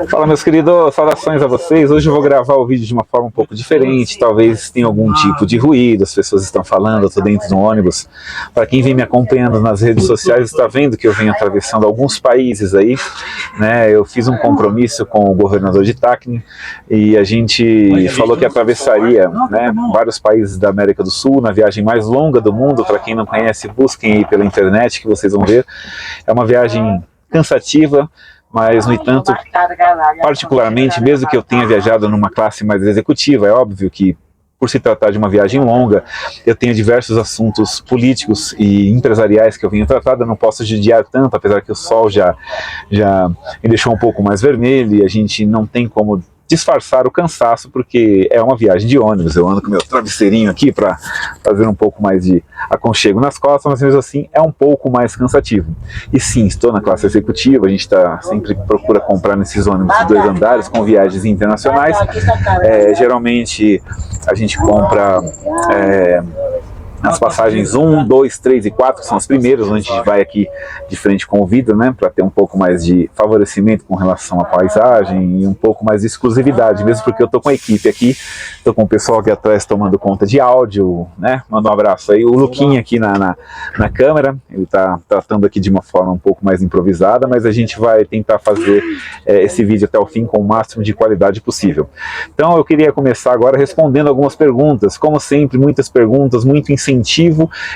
Fala, meus queridos, saudações a vocês. Hoje eu vou gravar o vídeo de uma forma um pouco diferente, talvez tenha algum tipo de ruído, as pessoas estão falando, eu estou dentro do ônibus. Para quem vem me acompanhando nas redes sociais, está vendo que eu venho atravessando alguns países aí, né? Eu fiz um compromisso com o governador de Tacna e a gente falou que atravessaria, né, vários países da América do Sul, na viagem mais longa do mundo. Para quem não conhece, busquem aí pela internet que vocês vão ver. É uma viagem cansativa, mas, no entanto, particularmente, mesmo que eu tenha viajado numa classe mais executiva, é óbvio que, por se tratar de uma viagem longa, eu tenho diversos assuntos políticos e empresariais que eu venho tratando. Eu não posso judiar tanto, apesar que o sol já me deixou um pouco mais vermelho e a gente não tem como disfarçar o cansaço, porque é uma viagem de ônibus. Eu ando com meu travesseirinho aqui para fazer um pouco mais de aconchego nas costas, mas mesmo assim é um pouco mais cansativo. E sim, estou na classe executiva, a gente sempre procura comprar nesses ônibus de 2 andares com viagens internacionais. Geralmente a gente compra as passagens 1, 2, 3 e 4, que são as primeiras, onde a gente vai aqui de frente com o vidro, né, para ter um pouco mais de favorecimento com relação à paisagem e um pouco mais de exclusividade, mesmo porque eu estou com a equipe aqui, estou com o pessoal aqui atrás tomando conta de áudio, né, manda um abraço aí, o Luquinha aqui na câmera, ele está tratando aqui de uma forma um pouco mais improvisada, mas a gente vai tentar fazer esse vídeo até o fim com o máximo de qualidade possível. Então eu queria começar agora respondendo algumas perguntas, como sempre, muitas perguntas, muito incentivo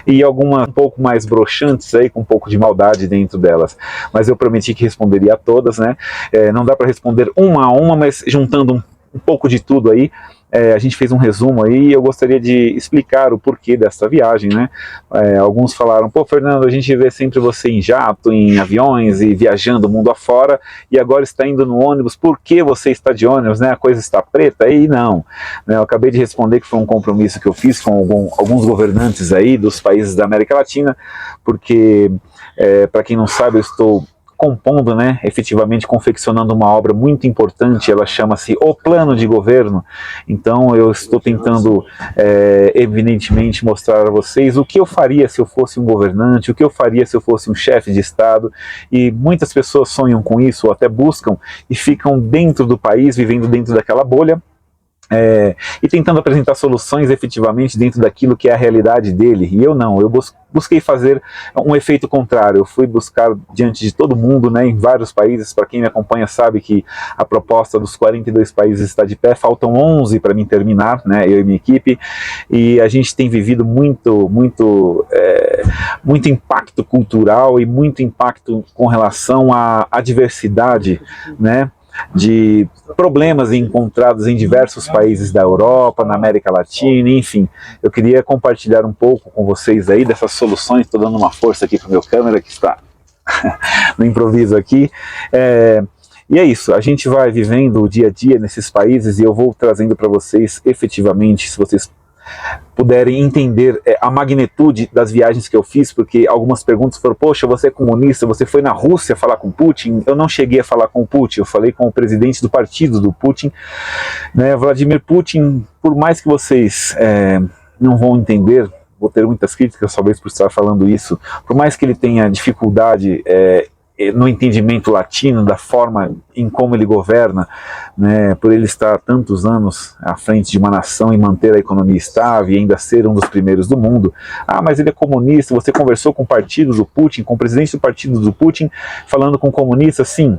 e algumas um pouco mais broxantes aí, com um pouco de maldade dentro delas, mas eu prometi que responderia a todas, né? Não dá para responder uma a uma, mas juntando um pouco de tudo aí, a gente fez um resumo aí e eu gostaria de explicar o porquê dessa viagem, né? Alguns falaram, pô, Fernando, a gente vê sempre você em jato, em aviões e viajando o mundo afora, e agora está indo no ônibus, por que você está de ônibus, né? A coisa está preta? Aí não, né? Eu acabei de responder que foi um compromisso que eu fiz com alguns governantes aí dos países da América Latina, porque, para quem não sabe, eu estou compondo, né, efetivamente confeccionando uma obra muito importante, ela chama-se O Plano de Governo. Então eu estou tentando, evidentemente, mostrar a vocês o que eu faria se eu fosse um governante, o que eu faria se eu fosse um chefe de Estado, e muitas pessoas sonham com isso, ou até buscam, e ficam dentro do país, vivendo dentro daquela bolha, e tentando apresentar soluções efetivamente dentro daquilo que é a realidade dele. E eu não, eu busquei fazer um efeito contrário. Eu fui buscar diante de todo mundo, né, em vários países. Para quem me acompanha sabe que a proposta dos 42 países está de pé, faltam 11 para mim terminar, né, eu e minha equipe, e a gente tem vivido muito impacto cultural e muito impacto com relação à diversidade, né, de problemas encontrados em diversos países da Europa, na América Latina, enfim. Eu queria compartilhar um pouco com vocês aí dessas soluções. Estou dando uma força aqui para o meu câmera, que está no improviso aqui. E é isso, a gente vai vivendo o dia a dia nesses países e eu vou trazendo para vocês efetivamente, se vocês puderem entender a magnitude das viagens que eu fiz, porque algumas perguntas foram, poxa, você é comunista, você foi na Rússia falar com Putin? Eu não cheguei a falar com o Putin, eu falei com o presidente do partido do Putin, né, Vladimir Putin. Por mais que vocês não vão entender, vou ter muitas críticas talvez por estar falando isso, por mais que ele tenha dificuldade no entendimento latino da forma em como ele governa, né, por ele estar há tantos anos à frente de uma nação e manter a economia estável e ainda ser um dos primeiros do mundo. Mas ele é comunista, você conversou com o partido do Putin, com o presidente do partido do Putin, falando com comunista? Sim.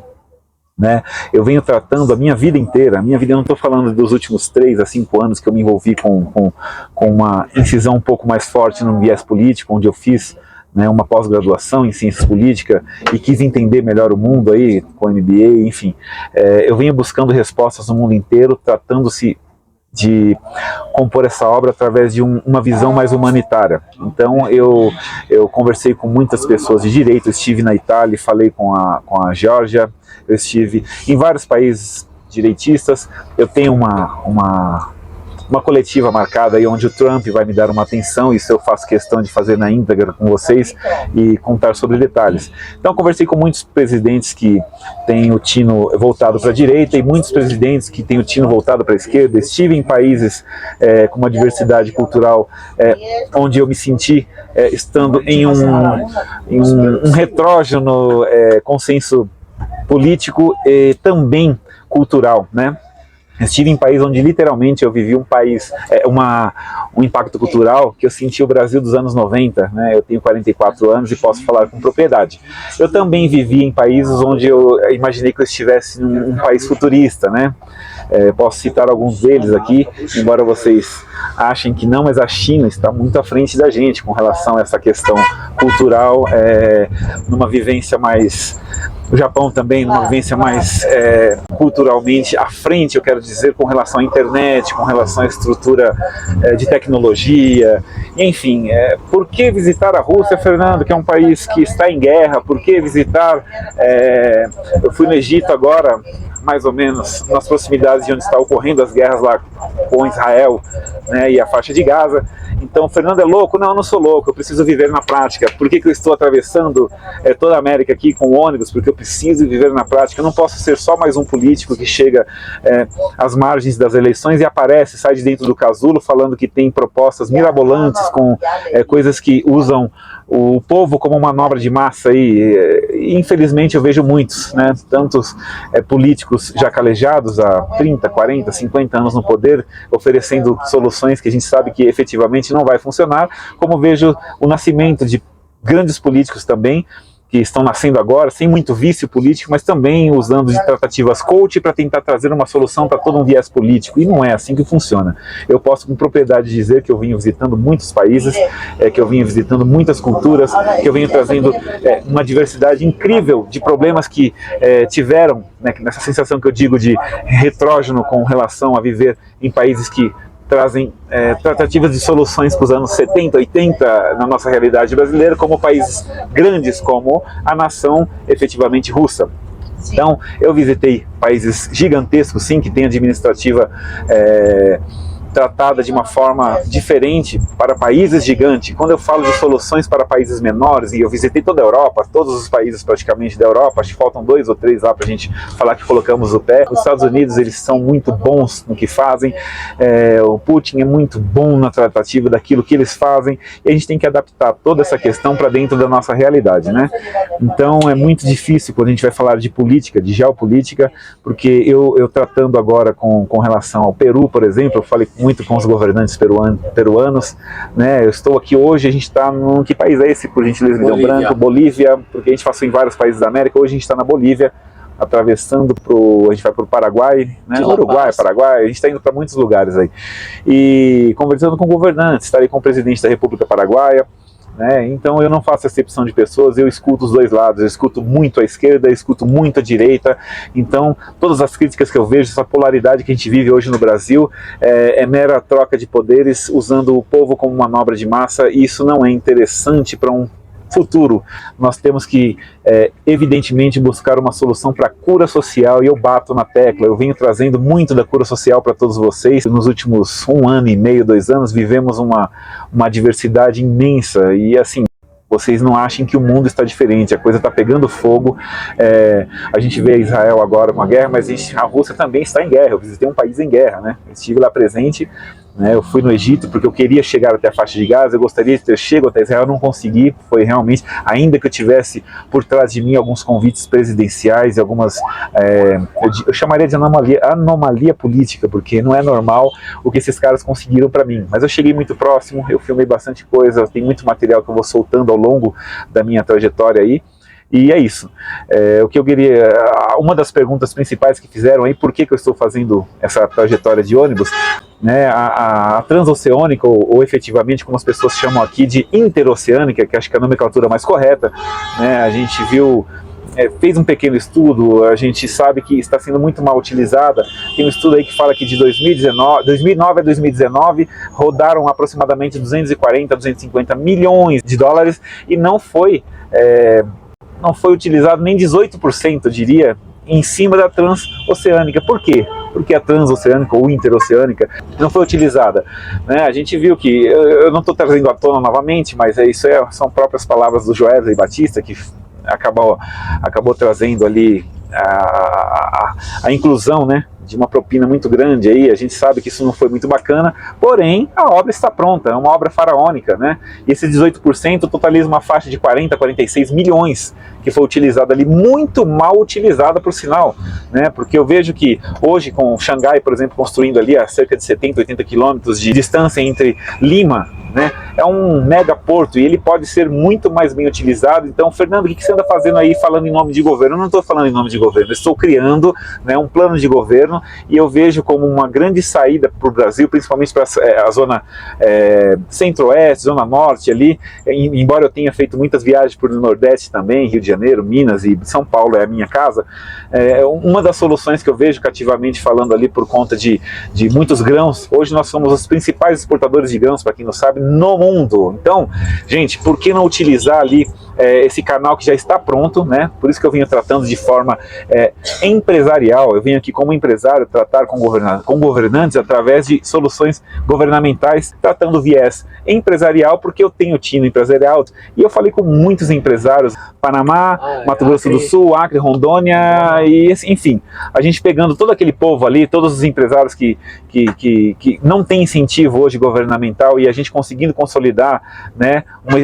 Né? Eu venho tratando a minha vida inteira, eu não estou falando dos últimos 3 a 5 anos que eu me envolvi com uma incisão um pouco mais forte no viés político, onde eu fiz, né, uma pós-graduação em ciências políticas e quis entender melhor o mundo aí, com MBA, enfim. Eu venho buscando respostas no mundo inteiro, tratando-se de compor essa obra através de uma visão mais humanitária. Então eu conversei com muitas pessoas de direito, eu estive na Itália, falei com a Geórgia, eu estive em vários países direitistas. Eu tenho uma coletiva marcada aí onde o Trump vai me dar uma atenção, isso eu faço questão de fazer na íntegra com vocês e contar sobre detalhes. Então conversei com muitos presidentes que têm o tino voltado para a direita e muitos presidentes que têm o tino voltado para a esquerda. Estive em países com uma diversidade cultural onde eu me senti estando em um retrógeno consenso político e também cultural, né? Eu estive em país onde literalmente eu vivi um impacto cultural que eu senti o Brasil dos anos 90, né? Eu tenho 44 anos e posso falar com propriedade. Eu também vivi em países onde eu imaginei que eu estivesse num país futurista, né? Posso citar alguns deles aqui, embora vocês achem que não, mas a China está muito à frente da gente com relação a essa questão cultural, numa vivência mais... O Japão também, numa vivência mais culturalmente à frente, eu quero dizer, com relação à internet, com relação à estrutura de tecnologia, enfim. Por que visitar a Rússia, Fernando, que é um país que está em guerra? Por que visitar... eu fui no Egito agora, mais ou menos nas proximidades de onde está ocorrendo as guerras lá com Israel, né, e a faixa de Gaza. Então, Fernando é louco? Não, eu não sou louco, eu preciso viver na prática. Por que eu estou atravessando toda a América aqui com ônibus? Porque eu preciso viver na prática. Eu não posso ser só mais um político que chega às margens das eleições e aparece, sai de dentro do casulo falando que tem propostas mirabolantes com coisas que usam o povo como manobra de massa. E infelizmente eu vejo muitos, né, tantos políticos já calejados há 30, 40, 50 anos no poder, oferecendo soluções que a gente sabe que efetivamente não vai funcionar, como vejo o nascimento de grandes políticos também, que estão nascendo agora, sem muito vício político, mas também usando de tratativas coach para tentar trazer uma solução para todo um viés político, e não é assim que funciona. Eu posso com propriedade dizer que eu venho visitando muitos países, que eu venho visitando muitas culturas, que eu venho trazendo uma diversidade incrível de problemas que tiveram, né, nessa sensação que eu digo de retrógeno com relação a viver em países que trazem tratativas de soluções para os anos 70, 80 na nossa realidade brasileira, como países grandes como a nação efetivamente russa. Então, eu visitei países gigantescos, sim, que têm administrativa tratada de uma forma diferente para países gigantes. Quando eu falo de soluções para países menores, e eu visitei toda a Europa, todos os países praticamente da Europa, acho que faltam 2 ou 3 lá para a gente falar que colocamos o pé. Os Estados Unidos, eles são muito bons no que fazem, o Putin é muito bom na tratativa daquilo que eles fazem, e a gente tem que adaptar toda essa questão para dentro da nossa realidade, né? Então é muito difícil quando a gente vai falar de política, de geopolítica, porque eu tratando agora com relação ao Peru, por exemplo, eu falei muito com os governantes peruanos, né? Eu estou aqui hoje, a gente está no... Que país é esse, por gentileza, me deu branco? Bolívia, porque a gente passou em vários países da América, hoje a gente está na Bolívia, atravessando a gente vai para o Paraguai, né? Uruguai, Paraguai, a gente está indo para muitos lugares aí. E conversando com governantes, estarei com o presidente da República Paraguaia, né? Então eu não faço acepção de pessoas, eu escuto os dois lados, eu escuto muito a esquerda, eu escuto muito a direita. Então todas as críticas que eu vejo, essa polaridade que a gente vive hoje no Brasil, é mera troca de poderes, usando o povo como manobra de massa, e isso não é interessante para um futuro. Nós temos que, evidentemente, buscar uma solução para a cura social, e eu bato na tecla, eu venho trazendo muito da cura social para todos vocês. Nos últimos 1 ano e meio, 2 anos, vivemos uma diversidade imensa, e assim, vocês não achem que o mundo está diferente, a coisa está pegando fogo. A gente vê Israel agora com a guerra, mas a Rússia também está em guerra. Eu visitei um país em guerra, né? Eu estive lá presente, né? Eu fui no Egito porque eu queria chegar até a faixa de Gaza, eu gostaria de ter chegado até Israel, não consegui. Foi realmente, ainda que eu tivesse por trás de mim alguns convites presidenciais e algumas, eu chamaria de anomalia política, porque não é normal o que esses caras conseguiram para mim. Mas eu cheguei muito próximo, eu filmei bastante coisa, tem muito material que eu vou soltando ao longo da minha trajetória aí. E é isso. O que eu queria... Uma das perguntas principais que fizeram aí, por que eu estou fazendo essa trajetória de ônibus, né, a transoceânica, ou efetivamente, como as pessoas chamam aqui, de interoceânica, que acho que é a nomenclatura mais correta, né, a gente viu... fez um pequeno estudo, a gente sabe que está sendo muito mal utilizada. Tem um estudo aí que fala que de 2009 a 2019 rodaram aproximadamente 240, 250 milhões de dólares e não foi utilizado nem 18%, eu diria, em cima da transoceânica. Por quê? Porque a transoceânica ou interoceânica não foi utilizada, né? A gente viu que, eu não estou trazendo à tona novamente, mas são próprias palavras do Joesley Batista, que acabou trazendo ali a inclusão, né, de uma propina muito grande aí, a gente sabe que isso não foi muito bacana, porém a obra está pronta, é uma obra faraônica, né? E esse 18% totaliza uma faixa de 40, 46 milhões que foi utilizada ali, muito mal utilizada por sinal, né? Porque eu vejo que hoje com Xangai, por exemplo, construindo ali a cerca de 70, 80 quilômetros de distância entre Lima, né? É um mega porto e ele pode ser muito mais bem utilizado. Então, Fernando, o que você anda fazendo aí falando em nome de governo? Eu não estou falando em nome de governo, eu estou criando, né, um plano de governo e eu vejo como uma grande saída para o Brasil, principalmente para a zona centro-oeste, zona norte ali, embora eu tenha feito muitas viagens por Nordeste também, Rio de Janeiro, Minas e São Paulo é a minha casa, uma das soluções que eu vejo cativamente falando ali por conta de muitos grãos, hoje nós somos os principais exportadores de grãos, para quem não sabe, no mundo. Então, gente, por que não utilizar ali esse canal que já está pronto, né? Por isso que eu venho tratando de forma empresarial, eu venho aqui como empresário tratar com governantes através de soluções governamentais, tratando viés empresarial, porque eu tenho time empresarial e eu falei com muitos empresários, Panamá, Mato Grosso do Sul, Acre, Rondônia, e enfim, a gente pegando todo aquele povo ali, todos os empresários que não tem incentivo hoje governamental e a gente conseguindo consolidar, né,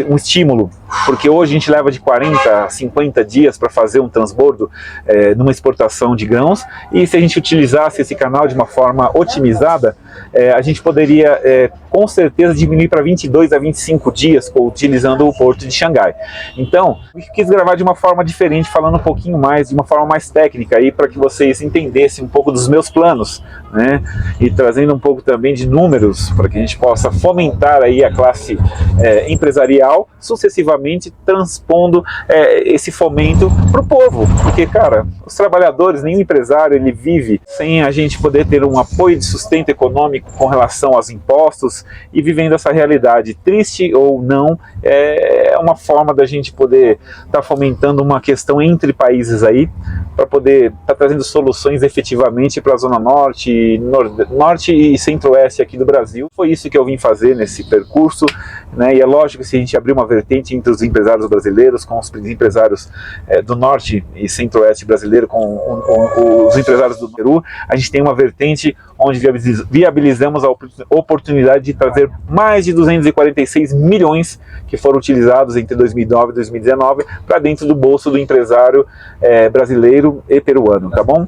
um estímulo, porque hoje a gente leva de 40 a 50 dias para fazer um transbordo numa exportação de grãos, e se a gente utilizasse esse canal de uma forma otimizada, a gente poderia com certeza diminuir para 22 a 25 dias utilizando o porto de Xangai. Então, eu quis gravar de uma forma diferente, falando um pouquinho mais, de uma forma mais técnica aí, para que vocês entendessem um pouco dos meus planos, né? E trazendo um pouco também de números, para que a gente possa fomentar aí a classe empresarial, sucessivamente transpondo esse fomento para o povo, porque, cara, os trabalhadores, nenhum empresário, ele vive sem a gente poder ter um apoio de sustento econômico com relação aos impostos, e vivendo essa realidade, triste ou não, é uma forma da gente poder estar fomentando uma questão entre países aí, para poder estar trazendo soluções efetivamente para a Zona Norte, Norte e Centro-Oeste aqui do Brasil. Foi isso que eu vim fazer nesse percurso, né? E é lógico que se a gente abrir uma vertente entre os empresários brasileiros, com os empresários do Norte e Centro-Oeste brasileiro, com os empresários do Peru, a gente tem uma vertente onde viabilizamos a oportunidade de trazer mais de 246 milhões que foram utilizados entre 2009 e 2019 para dentro do bolso do empresário brasileiro e peruano, tá bom?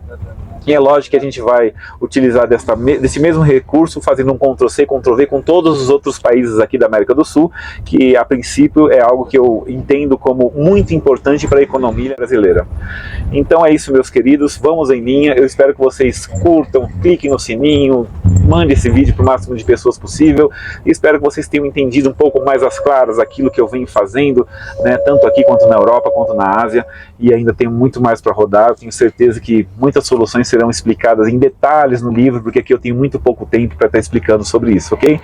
E é lógico que a gente vai utilizar desse mesmo recurso, fazendo um Ctrl-C, Ctrl-V com todos os outros países aqui da América do Sul, que a princípio é algo que eu entendo como muito importante para a economia brasileira. Então é isso, meus queridos, vamos em linha, eu espero que vocês curtam, cliquem no sininho, mande esse vídeo para o máximo de pessoas possível, e espero que vocês tenham entendido um pouco mais às claras aquilo que eu venho fazendo, né, tanto aqui quanto na Europa, quanto na Ásia, e ainda tenho muito mais para rodar. Eu tenho certeza que muitas soluções serão explicadas em detalhes no livro, porque aqui eu tenho muito pouco tempo para estar explicando sobre isso, ok?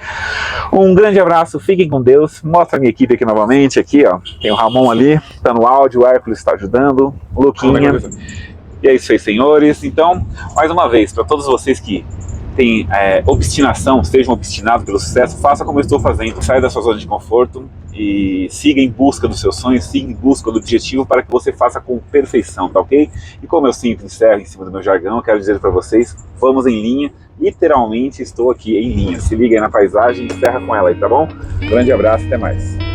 Um grande abraço, fiquem com Deus, mostra a minha equipe aqui novamente, aqui ó, tem o Ramon ali, está no áudio, o Hércules está ajudando, o Luquinha, e é isso aí, senhores. Então, mais uma vez, para todos vocês que tem obstinação, estejam obstinados pelo sucesso, faça como eu estou fazendo, saia da sua zona de conforto e siga em busca dos seus sonhos, siga em busca do objetivo para que você faça com perfeição, tá ok? E como eu sempre encerro em cima do meu jargão, eu quero dizer para vocês, vamos em linha, literalmente estou aqui em linha, se liga aí na paisagem e encerra com ela aí, tá bom? Grande abraço, até mais.